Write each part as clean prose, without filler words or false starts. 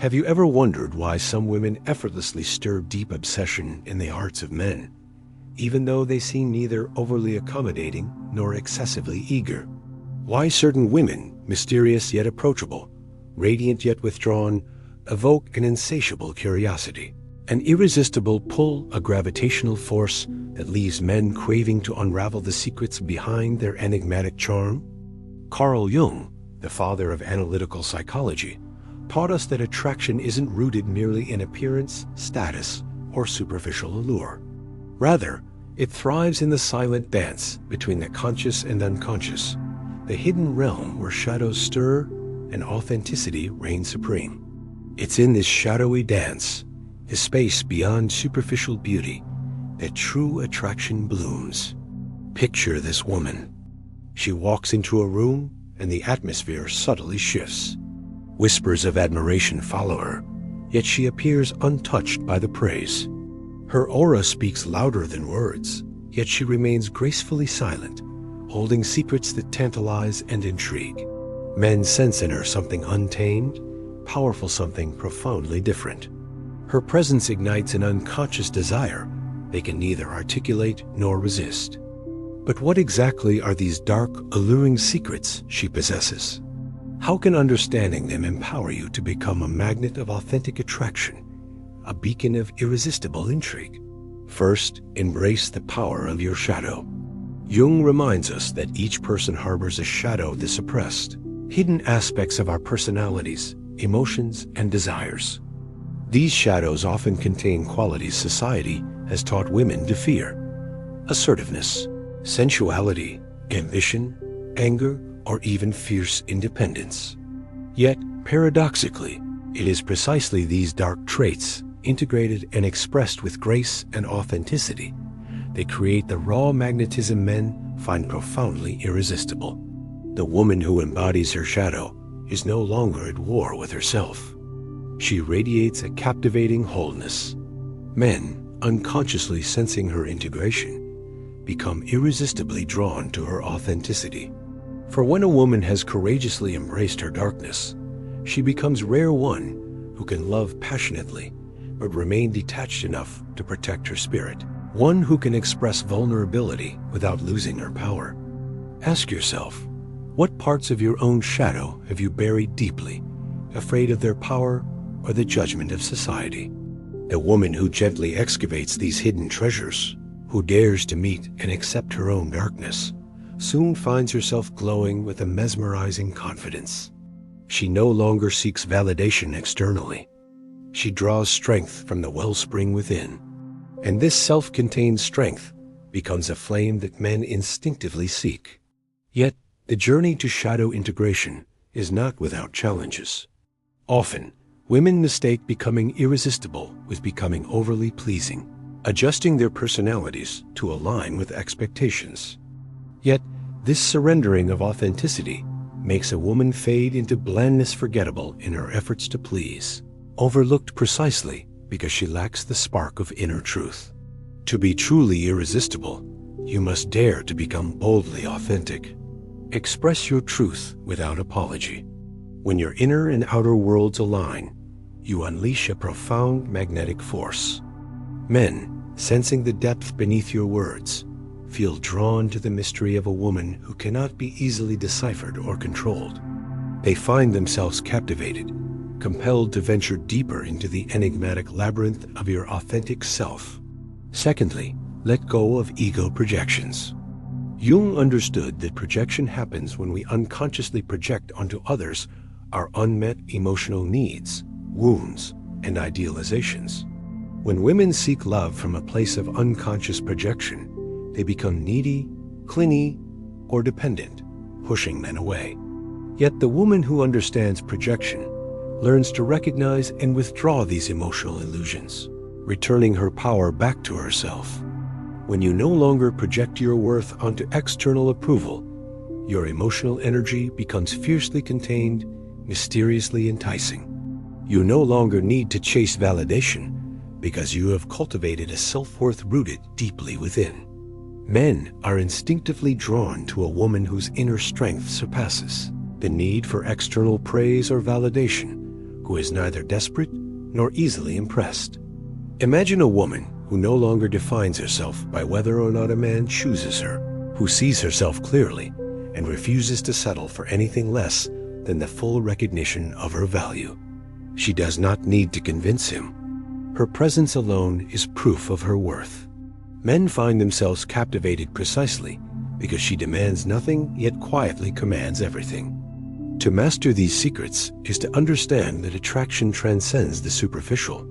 Have you ever wondered why some women effortlessly stir deep obsession in the hearts of men, even though they seem neither overly accommodating nor excessively eager? Why certain women, mysterious yet approachable, radiant yet withdrawn, evoke an insatiable curiosity, an irresistible pull, a gravitational force that leaves men craving to unravel the secrets behind their enigmatic charm? Carl Jung, the father of analytical psychology, taught us that attraction isn't rooted merely in appearance, status, or superficial allure. Rather, it thrives in the silent dance between the conscious and unconscious, the hidden realm where shadows stir and authenticity reigns supreme. It's in this shadowy dance, the space beyond superficial beauty, that true attraction blooms. Picture this woman. She walks into a room and the atmosphere subtly shifts. Whispers of admiration follow her, yet she appears untouched by the praise. Her aura speaks louder than words, yet she remains gracefully silent, holding secrets that tantalize and intrigue. Men sense in her something untamed, powerful, something profoundly different. Her presence ignites an unconscious desire they can neither articulate nor resist. But what exactly are these dark, alluring secrets she possesses? How can understanding them empower you to become a magnet of authentic attraction, a beacon of irresistible intrigue? First, embrace the power of your shadow. Jung reminds us that each person harbors a shadow of the suppressed, hidden aspects of our personalities, emotions, and desires. These shadows often contain qualities society has taught women to fear: assertiveness, sensuality, ambition, anger, or even fierce independence. Yet, paradoxically, it is precisely these dark traits, integrated and expressed with grace and authenticity, that create the raw magnetism men find profoundly irresistible. The woman who embodies her shadow is no longer at war with herself. She radiates a captivating wholeness. Men, unconsciously sensing her integration, become irresistibly drawn to her authenticity. For when a woman has courageously embraced her darkness, she becomes rare one who can love passionately but remain detached enough to protect her spirit, one who can express vulnerability without losing her power. Ask yourself, what parts of your own shadow have you buried deeply, afraid of their power or the judgment of society? The woman who gently excavates these hidden treasures, who dares to meet and accept her own darkness, soon finds herself glowing with a mesmerizing confidence. She no longer seeks validation externally. She draws strength from the wellspring within. And this self-contained strength becomes a flame that men instinctively seek. Yet, the journey to shadow integration is not without challenges. Often, women mistake becoming irresistible with becoming overly pleasing, adjusting their personalities to align with expectations. Yet, this surrendering of authenticity makes a woman fade into blandness, forgettable in her efforts to please, overlooked precisely because she lacks the spark of inner truth. To be truly irresistible, you must dare to become boldly authentic. Express your truth without apology. When your inner and outer worlds align, you unleash a profound magnetic force. Men, sensing the depth beneath your words, feel drawn to the mystery of a woman who cannot be easily deciphered or controlled. They find themselves captivated, compelled to venture deeper into the enigmatic labyrinth of your authentic self. Secondly, let go of ego projections. Jung understood that projection happens when we unconsciously project onto others our unmet emotional needs, wounds, and idealizations. When women seek love from a place of unconscious projection, they become needy, clingy, or dependent, pushing men away. Yet the woman who understands projection learns to recognize and withdraw these emotional illusions, returning her power back to herself. When you no longer project your worth onto external approval, your emotional energy becomes fiercely contained, mysteriously enticing. You no longer need to chase validation because you have cultivated a self-worth rooted deeply within. Men are instinctively drawn to a woman whose inner strength surpasses the need for external praise or validation, who is neither desperate nor easily impressed. Imagine a woman who no longer defines herself by whether or not a man chooses her, who sees herself clearly and refuses to settle for anything less than the full recognition of her value. She does not need to convince him. Her presence alone is proof of her worth. Men find themselves captivated precisely because she demands nothing yet quietly commands everything. To master these secrets is to understand that attraction transcends the superficial.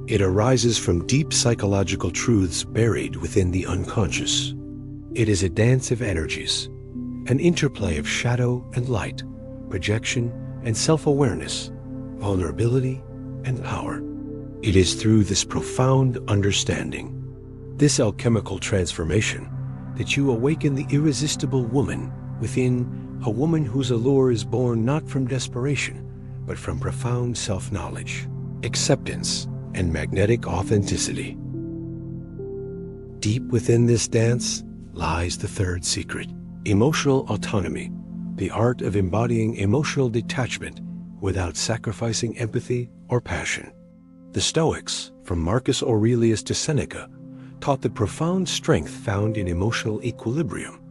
It arises from deep psychological truths buried within the unconscious. It is a dance of energies, an interplay of shadow and light, projection and self-awareness, vulnerability and power. It is through this profound understanding, this alchemical transformation, that you awaken the irresistible woman within, a woman whose allure is born not from desperation, but from profound self-knowledge, acceptance, and magnetic authenticity. Deep within this dance lies the third secret, emotional autonomy, the art of embodying emotional detachment without sacrificing empathy or passion. The Stoics, from Marcus Aurelius to Seneca, taught the profound strength found in emotional equilibrium,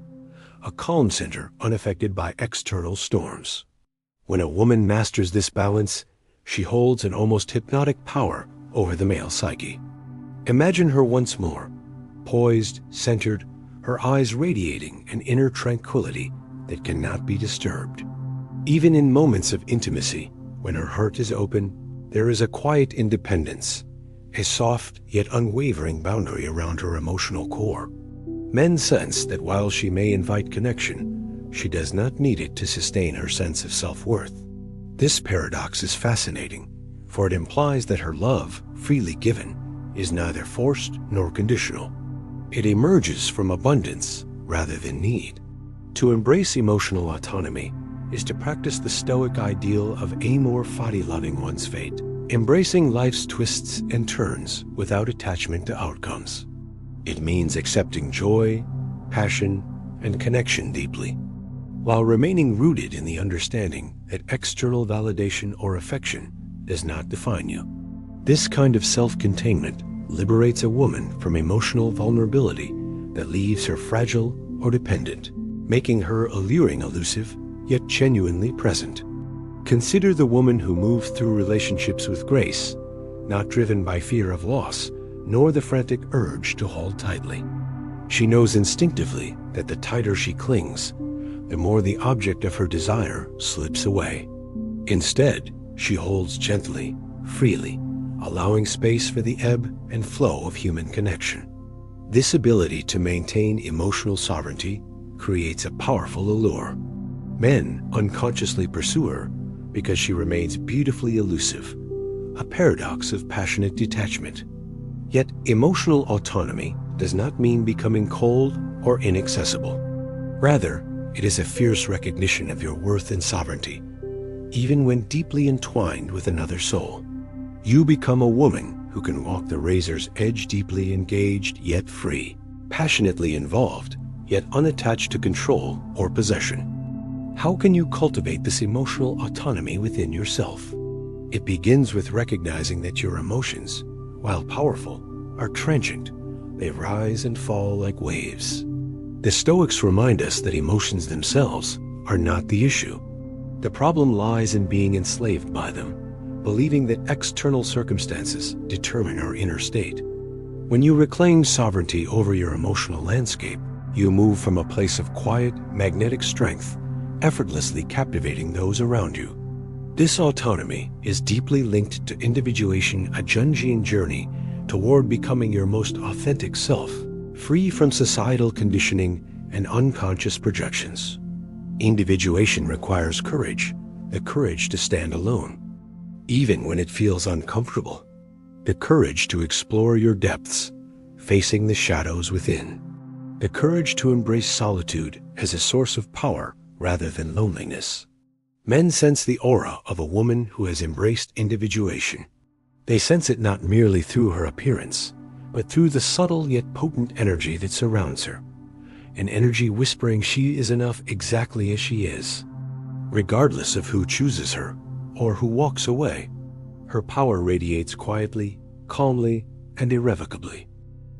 a calm center unaffected by external storms. When a woman masters this balance, she holds an almost hypnotic power over the male psyche. Imagine her once more, poised, centered, her eyes radiating an inner tranquility that cannot be disturbed. Even in moments of intimacy, when her heart is open, there is a quiet independence, a soft yet unwavering boundary around her emotional core. Men sense that while she may invite connection, she does not need it to sustain her sense of self-worth. This paradox is fascinating, for it implies that her love, freely given, is neither forced nor conditional. It emerges from abundance rather than need. To embrace emotional autonomy is to practice the Stoic ideal of amor fati, loving one's fate, embracing life's twists and turns without attachment to outcomes. It means accepting joy, passion, and connection deeply, while remaining rooted in the understanding that external validation or affection does not define you. This kind of self-containment liberates a woman from emotional vulnerability that leaves her fragile or dependent, making her alluring, elusive, yet genuinely present. Consider the woman who moves through relationships with grace, not driven by fear of loss, nor the frantic urge to hold tightly. She knows instinctively that the tighter she clings, the more the object of her desire slips away. Instead, she holds gently, freely, allowing space for the ebb and flow of human connection. This ability to maintain emotional sovereignty creates a powerful allure. Men unconsciously pursue her because she remains beautifully elusive, a paradox of passionate detachment. Yet emotional autonomy does not mean becoming cold or inaccessible. Rather, it is a fierce recognition of your worth and sovereignty, even when deeply entwined with another soul. You become a woman who can walk the razor's edge, deeply engaged yet free, passionately involved yet unattached to control or possession. How can you cultivate this emotional autonomy within yourself? It begins with recognizing that your emotions, while powerful, are transient. They rise and fall like waves. The Stoics remind us that emotions themselves are not the issue. The problem lies in being enslaved by them, believing that external circumstances determine our inner state. When you reclaim sovereignty over your emotional landscape, you move from a place of quiet, magnetic strength, effortlessly captivating those around you. This autonomy is deeply linked to individuation, a Jungian journey toward becoming your most authentic self, free from societal conditioning and unconscious projections. Individuation requires courage, the courage to stand alone, even when it feels uncomfortable, the courage to explore your depths, facing the shadows within, the courage to embrace solitude as a source of power rather than loneliness. Men sense the aura of a woman who has embraced individuation. They sense it not merely through her appearance, but through the subtle yet potent energy that surrounds her, an energy whispering she is enough exactly as she is, regardless of who chooses her or who walks away. Her power radiates quietly, calmly, and irrevocably.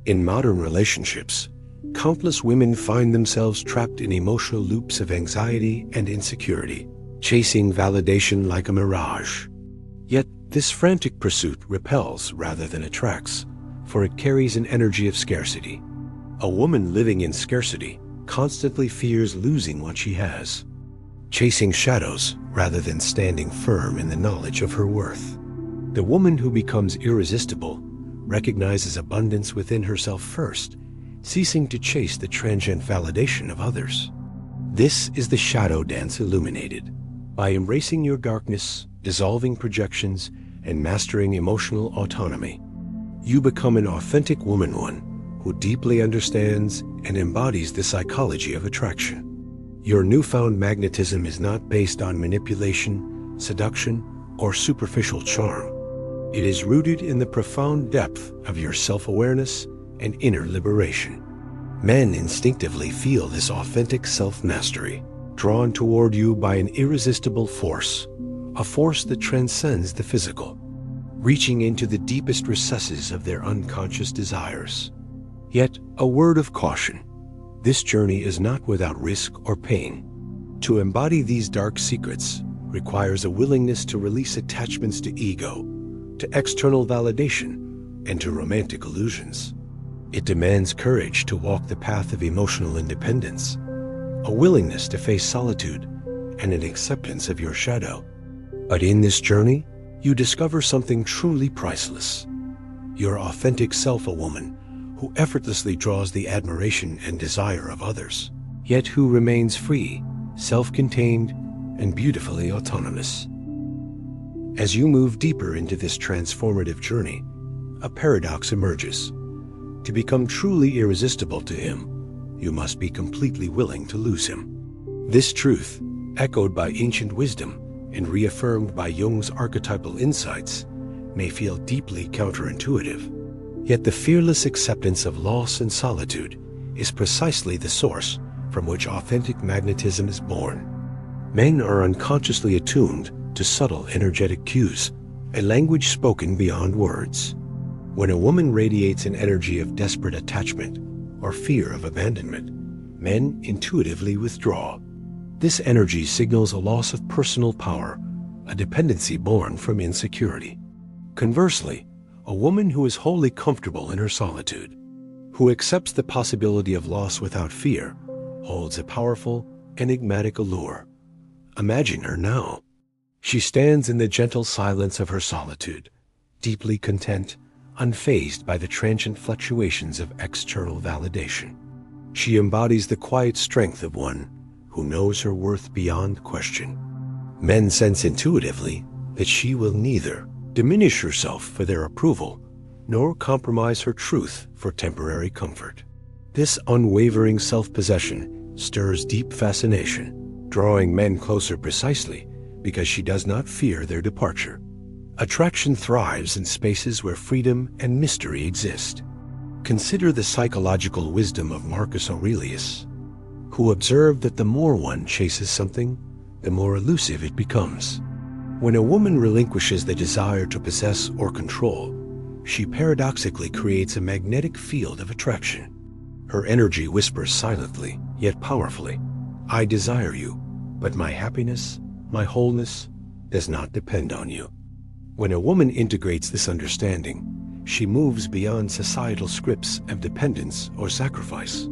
In modern relationships, countless women find themselves trapped in emotional loops of anxiety and insecurity, chasing validation like a mirage. Yet, this frantic pursuit repels rather than attracts, for it carries an energy of scarcity. A woman living in scarcity constantly fears losing what she has, chasing shadows rather than standing firm in the knowledge of her worth. The woman who becomes irresistible recognizes abundance within herself first, ceasing to chase the transient validation of others. This is the shadow dance illuminated. By embracing your darkness, dissolving projections, and mastering emotional autonomy, you become an authentic woman, one who deeply understands and embodies the psychology of attraction. Your newfound magnetism is not based on manipulation, seduction, or superficial charm. It is rooted in the profound depth of your self-awareness and inner liberation. Men instinctively feel this authentic self-mastery, drawn toward you by an irresistible force, a force that transcends the physical, reaching into the deepest recesses of their unconscious desires. Yet, a word of caution: this journey is not without risk or pain. To embody these dark secrets requires a willingness to release attachments to ego, to external validation, and to romantic illusions. It demands courage to walk the path of emotional independence, a willingness to face solitude, and an acceptance of your shadow. But in this journey, you discover something truly priceless: your authentic self, a woman who effortlessly draws the admiration and desire of others, yet who remains free, self-contained, and beautifully autonomous. As you move deeper into this transformative journey, a paradox emerges. To become truly irresistible to him, you must be completely willing to lose him. This truth, echoed by ancient wisdom and reaffirmed by Jung's archetypal insights, may feel deeply counterintuitive. Yet the fearless acceptance of loss and solitude is precisely the source from which authentic magnetism is born. Men are unconsciously attuned to subtle energetic cues, a language spoken beyond words. When a woman radiates an energy of desperate attachment or fear of abandonment, men intuitively withdraw. This energy signals a loss of personal power, a dependency born from insecurity. Conversely, a woman who is wholly comfortable in her solitude, who accepts the possibility of loss without fear, holds a powerful, enigmatic allure. Imagine her now. She stands in the gentle silence of her solitude, deeply content, unfazed by the transient fluctuations of external validation. She embodies the quiet strength of one who knows her worth beyond question. Men sense intuitively that she will neither diminish herself for their approval, nor compromise her truth for temporary comfort. This unwavering self-possession stirs deep fascination, drawing men closer precisely because she does not fear their departure. Attraction thrives in spaces where freedom and mystery exist. Consider the psychological wisdom of Marcus Aurelius, who observed that the more one chases something, the more elusive it becomes. When a woman relinquishes the desire to possess or control, she paradoxically creates a magnetic field of attraction. Her energy whispers silently, yet powerfully, "I desire you, but my happiness, my wholeness, does not depend on you." When a woman integrates this understanding, she moves beyond societal scripts of dependence or sacrifice.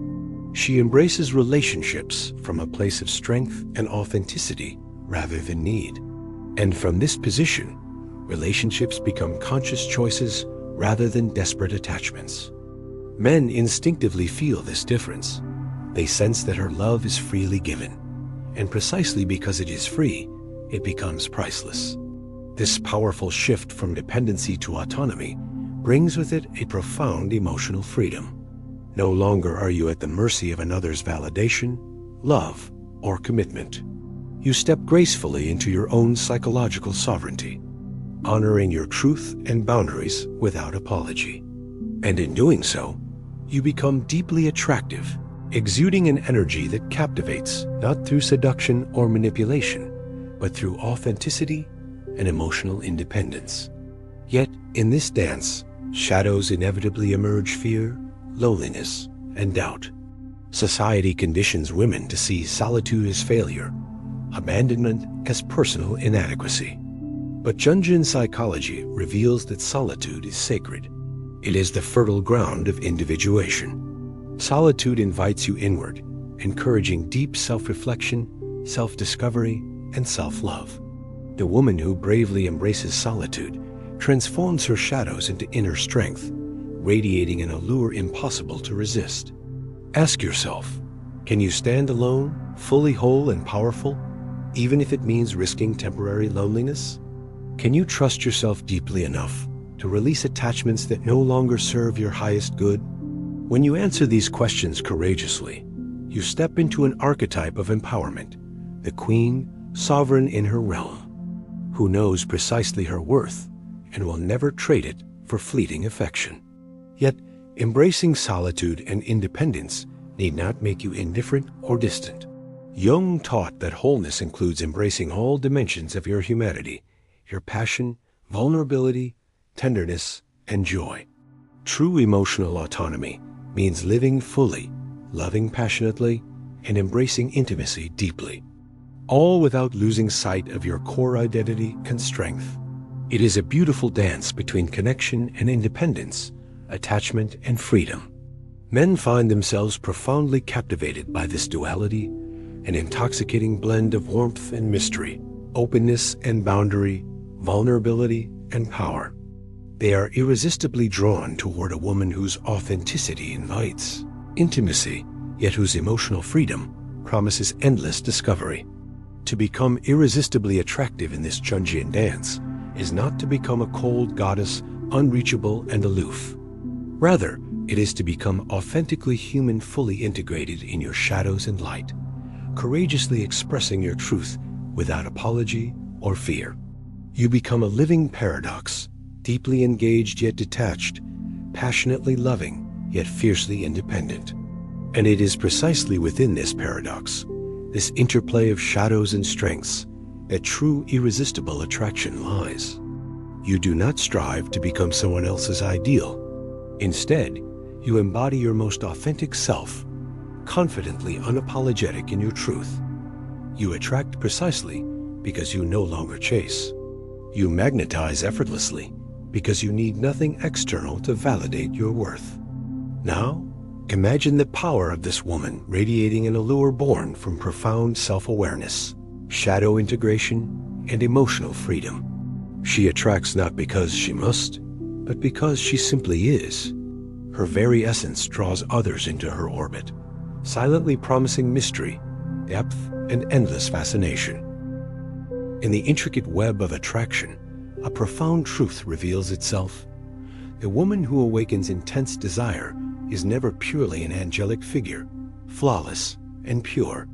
She embraces relationships from a place of strength and authenticity rather than need. And from this position, relationships become conscious choices rather than desperate attachments. Men instinctively feel this difference. They sense that her love is freely given, and precisely because it is free, it becomes priceless. This powerful shift from dependency to autonomy brings with it a profound emotional freedom. No longer are you at the mercy of another's validation, love, or commitment. You step gracefully into your own psychological sovereignty, honoring your truth and boundaries without apology. And in doing so, you become deeply attractive, exuding an energy that captivates not through seduction or manipulation, but through authenticity and emotional independence. Yet, in this dance, shadows inevitably emerge: fear, loneliness, and doubt. Society conditions women to see solitude as failure, abandonment as personal inadequacy. But Jungian psychology reveals that solitude is sacred. It is the fertile ground of individuation. Solitude invites you inward, encouraging deep self-reflection, self-discovery, and self-love. The woman who bravely embraces solitude transforms her shadows into inner strength, radiating an allure impossible to resist. Ask yourself, can you stand alone, fully whole and powerful, even if it means risking temporary loneliness? Can you trust yourself deeply enough to release attachments that no longer serve your highest good? When you answer these questions courageously, you step into an archetype of empowerment, the queen, sovereign in her realm, who knows precisely her worth and will never trade it for fleeting affection. Yet, embracing solitude and independence need not make you indifferent or distant. Jung taught that wholeness includes embracing all dimensions of your humanity, your passion, vulnerability, tenderness, and joy. True emotional autonomy means living fully, loving passionately, and embracing intimacy deeply, all without losing sight of your core identity and strength. It is a beautiful dance between connection and independence, attachment and freedom. Men find themselves profoundly captivated by this duality, an intoxicating blend of warmth and mystery, openness and boundary, vulnerability and power. They are irresistibly drawn toward a woman whose authenticity invites intimacy, yet whose emotional freedom promises endless discovery. To become irresistibly attractive in this Jungian dance is not to become a cold goddess, unreachable and aloof. Rather, it is to become authentically human, fully integrated in your shadows and light, courageously expressing your truth without apology or fear. You become a living paradox, deeply engaged yet detached, passionately loving yet fiercely independent. And it is precisely within this paradox, this interplay of shadows and strengths, that true irresistible attraction lies. You do not strive to become someone else's ideal. Instead, you embody your most authentic self, confidently unapologetic in your truth. You attract precisely because you no longer chase. You magnetize effortlessly because you need nothing external to validate your worth. Now, imagine the power of this woman radiating an allure born from profound self-awareness, shadow integration, and emotional freedom. She attracts not because she must, but because she simply is. Her very essence draws others into her orbit, silently promising mystery, depth, and endless fascination. In the intricate web of attraction, a profound truth reveals itself. The woman who awakens intense desire is never purely an angelic figure, flawless and pure.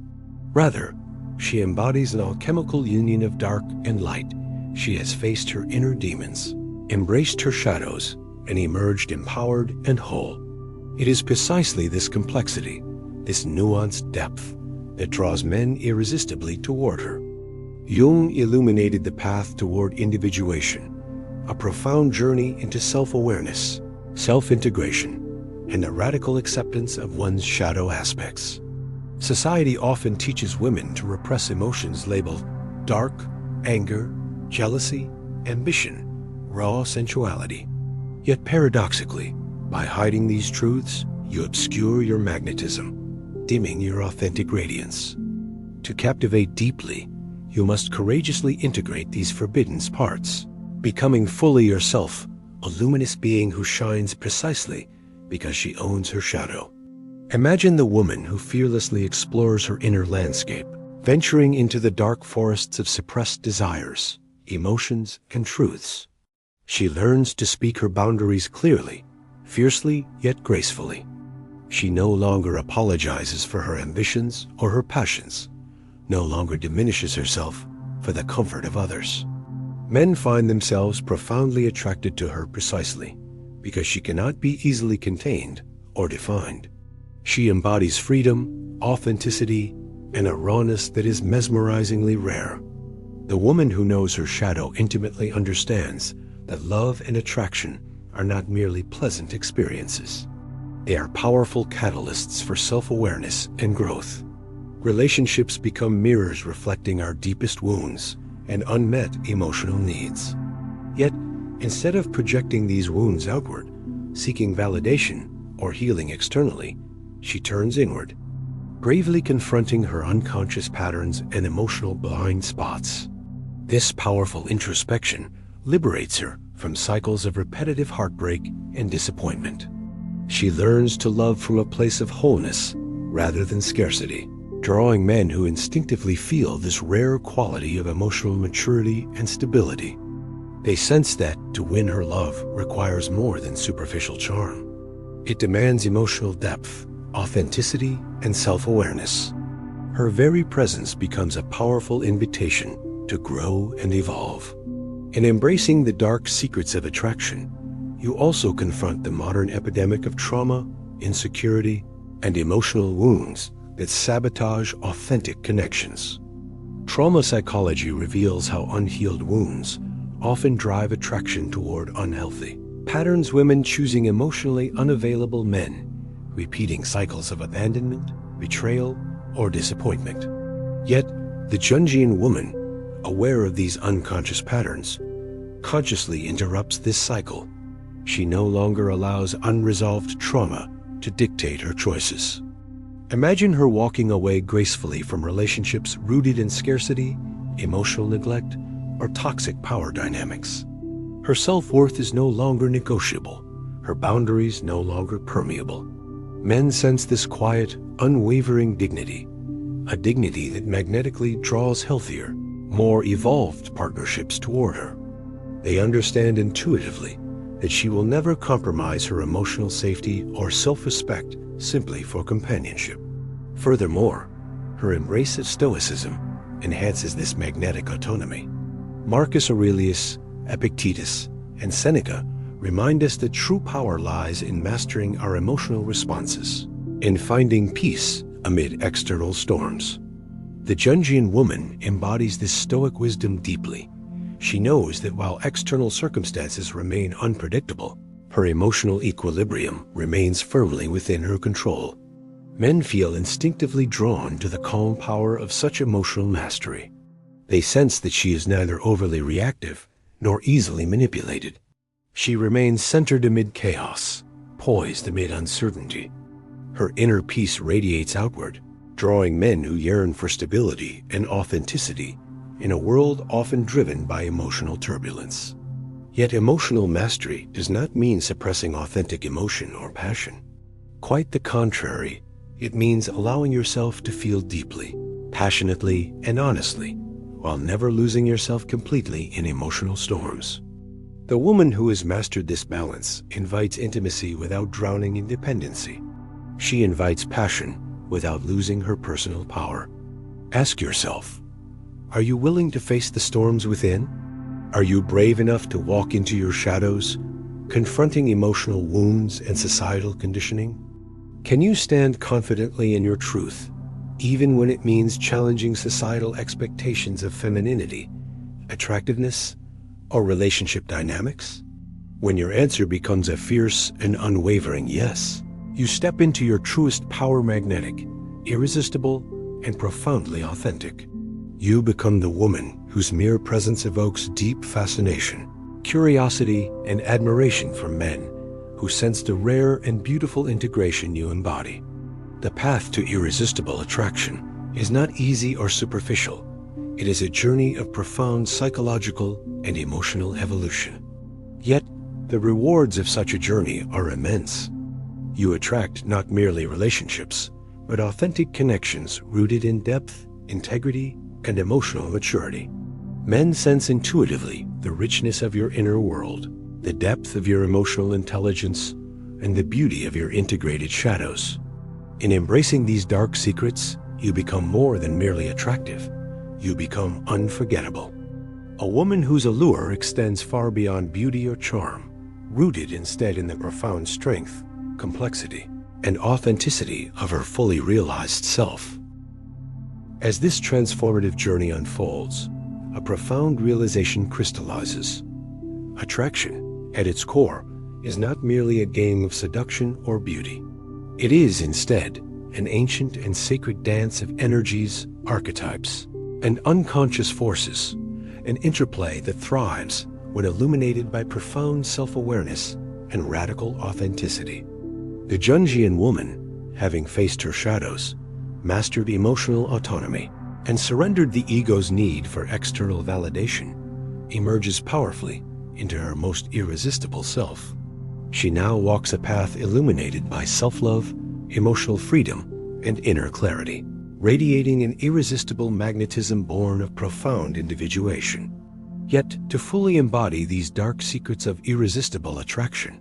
Rather, she embodies an alchemical union of dark and light. She has faced her inner demons, embraced her shadows, and emerged empowered and whole. It is precisely this complexity, this nuanced depth, that draws men irresistibly toward her. Jung illuminated the path toward individuation, a profound journey into self-awareness, self-integration, and a radical acceptance of one's shadow aspects. Society often teaches women to repress emotions labeled dark, anger, jealousy, ambition, raw sensuality. Yet paradoxically, by hiding these truths, you obscure your magnetism, dimming your authentic radiance. To captivate deeply, you must courageously integrate these forbidden parts, becoming fully yourself, a luminous being who shines precisely because she owns her shadow. Imagine the woman who fearlessly explores her inner landscape, venturing into the dark forests of suppressed desires, emotions, and truths. She learns to speak her boundaries clearly, fiercely yet gracefully. She no longer apologizes for her ambitions or her passions, no longer diminishes herself for the comfort of others. Men find themselves profoundly attracted to her precisely because she cannot be easily contained or defined. She embodies freedom, authenticity, and a rawness that is mesmerizingly rare. The woman who knows her shadow intimately understands that love and attraction are not merely pleasant experiences. They are powerful catalysts for self-awareness and growth. Relationships become mirrors reflecting our deepest wounds and unmet emotional needs. Yet, instead of projecting these wounds outward, seeking validation or healing externally, she turns inward, bravely confronting her unconscious patterns and emotional blind spots. This powerful introspection liberates her from cycles of repetitive heartbreak and disappointment. She learns to love from a place of wholeness rather than scarcity, drawing men who instinctively feel this rare quality of emotional maturity and stability. They sense that to win her love requires more than superficial charm. It demands emotional depth, authenticity, and self-awareness. Her very presence becomes a powerful invitation to grow and evolve. In embracing the dark secrets of attraction, you also confront the modern epidemic of trauma, insecurity, and emotional wounds that sabotage authentic connections. Trauma psychology reveals how unhealed wounds often drive attraction toward unhealthy patterns, women choosing emotionally unavailable men, repeating cycles of abandonment, betrayal, or disappointment. Yet, the Jungian woman, aware of these unconscious patterns, consciously interrupts this cycle. She no longer allows unresolved trauma to dictate her choices. Imagine her walking away gracefully from relationships rooted in scarcity, emotional neglect, or toxic power dynamics. Her self-worth is no longer negotiable, her boundaries no longer permeable. Men sense this quiet, unwavering dignity, a dignity that magnetically draws healthier, more evolved partnerships toward her. They understand intuitively that she will never compromise her emotional safety or self-respect simply for companionship. Furthermore, her embrace of Stoicism enhances this magnetic autonomy. Marcus Aurelius, Epictetus, and Seneca remind us that true power lies in mastering our emotional responses, in finding peace amid external storms. The Jungian woman embodies this Stoic wisdom deeply. She knows that while external circumstances remain unpredictable, her emotional equilibrium remains firmly within her control. Men feel instinctively drawn to the calm power of such emotional mastery. They sense that she is neither overly reactive nor easily manipulated. She remains centered amid chaos, poised amid uncertainty. Her inner peace radiates outward, drawing men who yearn for stability and authenticity in a world often driven by emotional turbulence. Yet emotional mastery does not mean suppressing authentic emotion or passion. Quite the contrary, it means allowing yourself to feel deeply, passionately, and honestly, while never losing yourself completely in emotional storms. The woman who has mastered this balance invites intimacy without drowning in dependency. She invites passion without losing her personal power. Ask yourself, are you willing to face the storms within? Are you brave enough to walk into your shadows, confronting emotional wounds and societal conditioning? Can you stand confidently in your truth, even when it means challenging societal expectations of femininity, attractiveness, or relationship dynamics? When your answer becomes a fierce and unwavering yes, you step into your truest power, magnetic, irresistible, and profoundly authentic. You become the woman whose mere presence evokes deep fascination, curiosity, and admiration from men who sense the rare and beautiful integration you embody. The path to irresistible attraction is not easy or superficial. It is a journey of profound psychological and emotional evolution. Yet, the rewards of such a journey are immense. You attract not merely relationships, but authentic connections rooted in depth, integrity, and emotional maturity. Men sense intuitively the richness of your inner world, the depth of your emotional intelligence, and the beauty of your integrated shadows. In embracing these dark secrets, you become more than merely attractive. You become unforgettable. A woman whose allure extends far beyond beauty or charm, rooted instead in the profound strength, complexity, and authenticity of her fully realized self. As this transformative journey unfolds, a profound realization crystallizes. Attraction, at its core, is not merely a game of seduction or beauty. It is, instead, an ancient and sacred dance of energies, archetypes, and unconscious forces, an interplay that thrives when illuminated by profound self-awareness and radical authenticity. The Jungian woman, having faced her shadows, mastered emotional autonomy, and surrendered the ego's need for external validation, emerges powerfully into her most irresistible self. She now walks a path illuminated by self-love, emotional freedom, and inner clarity, radiating an irresistible magnetism born of profound individuation. Yet, to fully embody these dark secrets of irresistible attraction,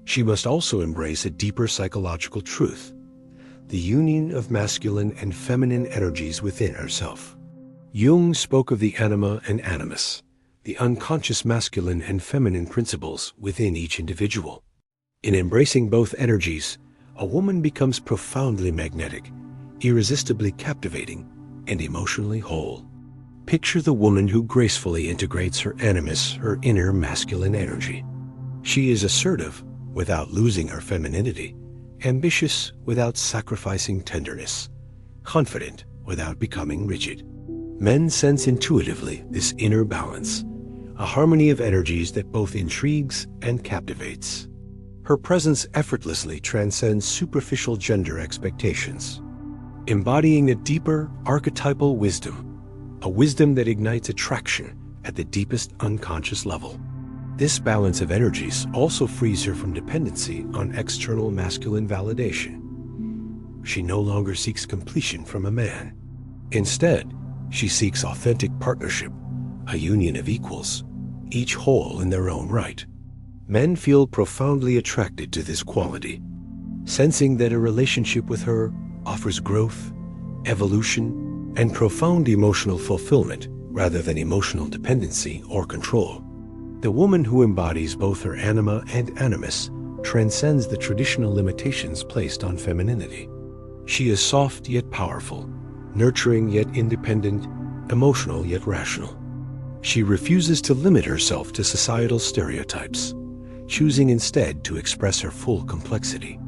she must also embrace a deeper psychological truth, the union of masculine and feminine energies within herself. Jung spoke of the anima and animus, the unconscious masculine and feminine principles within each individual. In embracing both energies, a woman becomes profoundly magnetic, irresistibly captivating, and emotionally whole. Picture the woman who gracefully integrates her animus, her inner masculine energy. She is assertive without losing her femininity, ambitious without sacrificing tenderness, confident without becoming rigid. Men sense intuitively this inner balance, a harmony of energies that both intrigues and captivates. Her presence effortlessly transcends superficial gender expectations, embodying a deeper archetypal wisdom, a wisdom that ignites attraction at the deepest unconscious level. This balance of energies also frees her from dependency on external masculine validation. She no longer seeks completion from a man. Instead, she seeks authentic partnership, a union of equals, each whole in their own right. Men feel profoundly attracted to this quality, sensing that a relationship with her offers growth, evolution, and profound emotional fulfillment rather than emotional dependency or control. The woman who embodies both her anima and animus transcends the traditional limitations placed on femininity. She is soft yet powerful, nurturing yet independent, emotional yet rational. She refuses to limit herself to societal stereotypes, choosing instead to express her full complexity.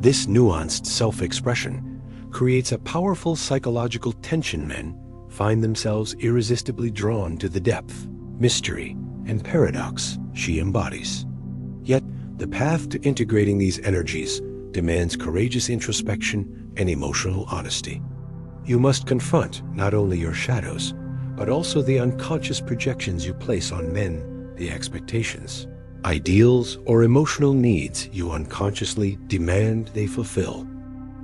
This nuanced self-expression creates a powerful psychological tension. Men find themselves irresistibly drawn to the depth, mystery, and paradox she embodies. Yet, the path to integrating these energies demands courageous introspection and emotional honesty. You must confront not only your shadows, but also the unconscious projections you place on men, the expectations, ideals, or emotional needs you unconsciously demand they fulfill.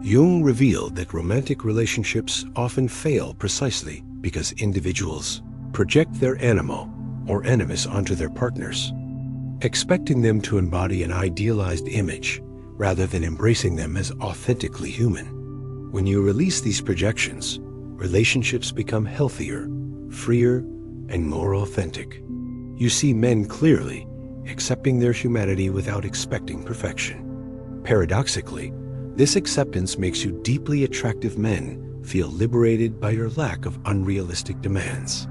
Jung revealed that romantic relationships often fail precisely because individuals project their animo or animus onto their partners, expecting them to embody an idealized image rather than embracing them as authentically human. When you release these projections, relationships become healthier, freer, and more authentic. You see men clearly, accepting their humanity without expecting perfection. Paradoxically, this acceptance makes you deeply attractive men feel liberated by your lack of unrealistic demands,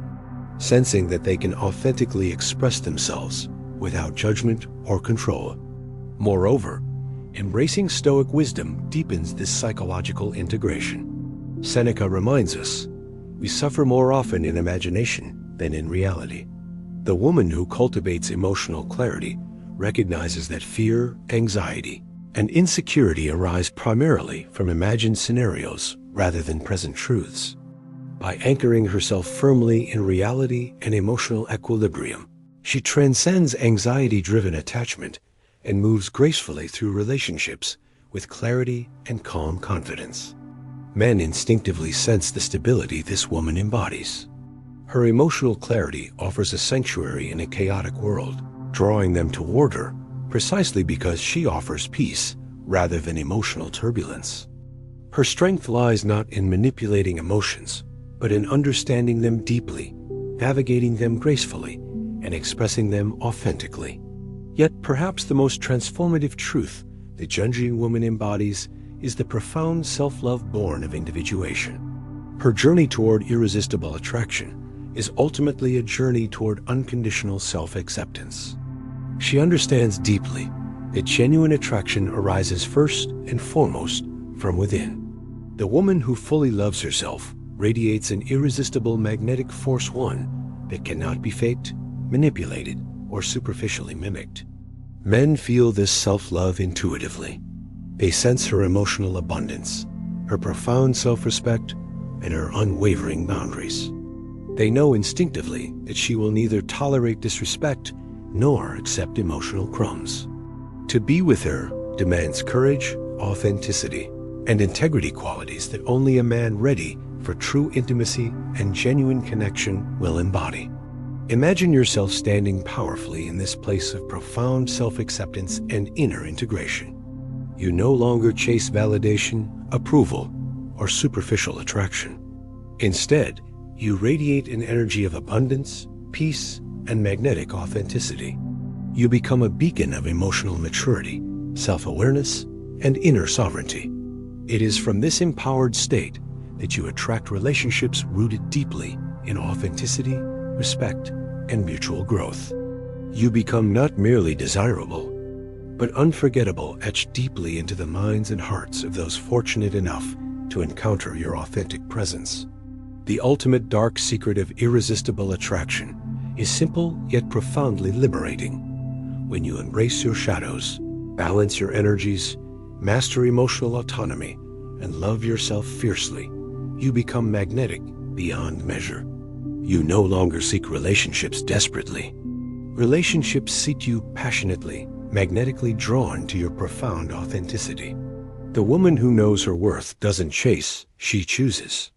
sensing that they can authentically express themselves without judgment or control. Moreover, embracing Stoic wisdom deepens this psychological integration. Seneca reminds us, we suffer more often in imagination than in reality. The woman who cultivates emotional clarity recognizes that fear, anxiety, and insecurity arise primarily from imagined scenarios rather than present truths. By anchoring herself firmly in reality and emotional equilibrium, she transcends anxiety-driven attachment and moves gracefully through relationships with clarity and calm confidence. Men instinctively sense the stability this woman embodies. Her emotional clarity offers a sanctuary in a chaotic world, drawing them toward her precisely because she offers peace rather than emotional turbulence. Her strength lies not in manipulating emotions, but in understanding them deeply, navigating them gracefully, and expressing them authentically. Yet perhaps the most transformative truth the Jungian woman embodies is the profound self-love born of individuation. Her journey toward irresistible attraction is ultimately a journey toward unconditional self-acceptance. She understands deeply that genuine attraction arises first and foremost from within. The woman who fully loves herself radiates an irresistible magnetic force, one that cannot be faked, manipulated, or superficially mimicked. Men feel this self-love intuitively. They sense her emotional abundance, her profound self-respect, and her unwavering boundaries. They know instinctively that she will neither tolerate disrespect nor accept emotional crumbs. To be with her demands courage, authenticity, and integrity, qualities that only a man ready for true intimacy and genuine connection will embody. Imagine yourself standing powerfully in this place of profound self-acceptance and inner integration. You no longer chase validation, approval, or superficial attraction. Instead, you radiate an energy of abundance, peace, and magnetic authenticity. You become a beacon of emotional maturity, self-awareness, and inner sovereignty. It is from this empowered state that you attract relationships rooted deeply in authenticity, respect, and mutual growth. You become not merely desirable, but unforgettable, etched deeply into the minds and hearts of those fortunate enough to encounter your authentic presence. The ultimate dark secret of irresistible attraction is simple yet profoundly liberating. When you embrace your shadows, balance your energies, master emotional autonomy, and love yourself fiercely, you become magnetic beyond measure. You no longer seek relationships desperately. Relationships seek you passionately, magnetically drawn to your profound authenticity. The woman who knows her worth doesn't chase, she chooses.